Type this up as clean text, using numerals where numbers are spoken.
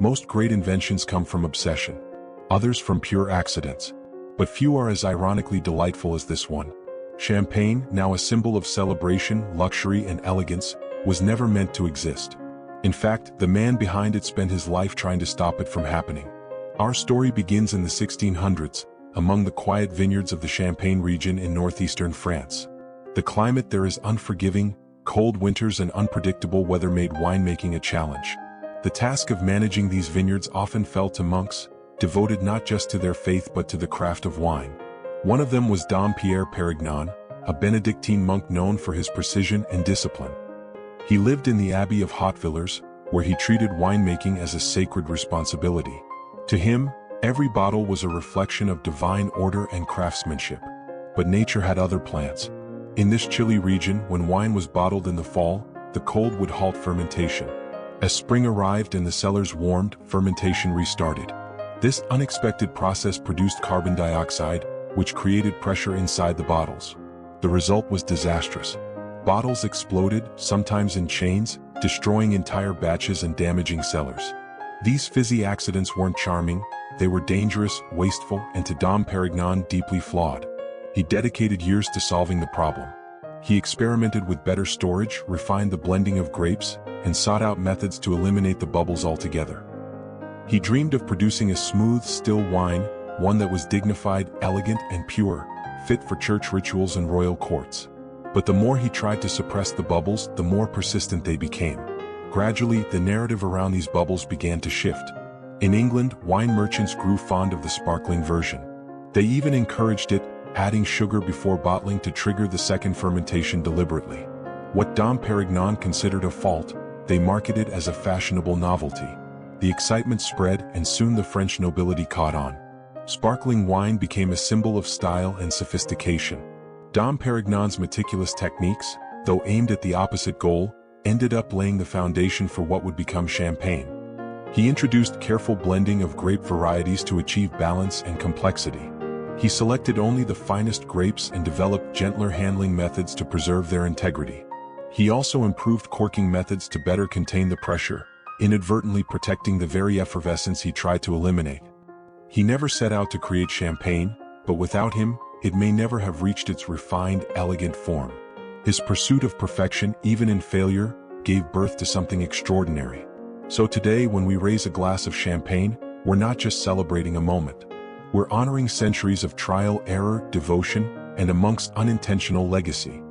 Most great inventions come from obsession, others from pure accidents. But few are as ironically delightful as this one. Champagne, now a symbol of celebration, luxury, and elegance, was never meant to exist. In fact, the man behind it spent his life trying to stop it from happening. Our story begins in the 1600s, among the quiet vineyards of the Champagne region in northeastern France. The climate there is unforgiving, cold winters and unpredictable weather made winemaking a challenge. The task of managing these vineyards often fell to monks, devoted not just to their faith but to the craft of wine. One of them was Dom Pierre Pérignon, a Benedictine monk known for his precision and discipline. He lived in the Abbey of Hautevillers, where he treated winemaking as a sacred responsibility. To him, every bottle was a reflection of divine order and craftsmanship. But nature had other plans. In this chilly region, when wine was bottled in the fall, the cold would halt fermentation. As spring arrived and the cellars warmed, fermentation restarted. This unexpected process produced carbon dioxide, which created pressure inside the bottles. The result was disastrous. Bottles exploded, sometimes in chains, destroying entire batches and damaging cellars. These fizzy accidents weren't charming, they were dangerous, wasteful, and to Dom Pérignon deeply flawed. He dedicated years to solving the problem. He experimented with better storage, refined the blending of grapes, and sought out methods to eliminate the bubbles altogether. He dreamed of producing a smooth, still wine, one that was dignified, elegant, and pure, fit for church rituals and royal courts. But the more he tried to suppress the bubbles, the more persistent they became. Gradually, the narrative around these bubbles began to shift. In England, wine merchants grew fond of the sparkling version. They even encouraged it, adding sugar before bottling to trigger the second fermentation deliberately. What Dom Pérignon considered a fault, they marketed as a fashionable novelty. The excitement spread, and soon the French nobility caught on. Sparkling wine became a symbol of style and sophistication. Dom Pérignon's meticulous techniques, though aimed at the opposite goal, ended up laying the foundation for what would become champagne. He introduced careful blending of grape varieties to achieve balance and complexity. He selected only the finest grapes and developed gentler handling methods to preserve their integrity. He also improved corking methods to better contain the pressure, inadvertently protecting the very effervescence he tried to eliminate. He never set out to create champagne, but without him, it may never have reached its refined, elegant form. His pursuit of perfection, even in failure, gave birth to something extraordinary. So today, when we raise a glass of champagne, we're not just celebrating a moment. We're honoring centuries of trial, error, devotion, and a monk's unintentional legacy.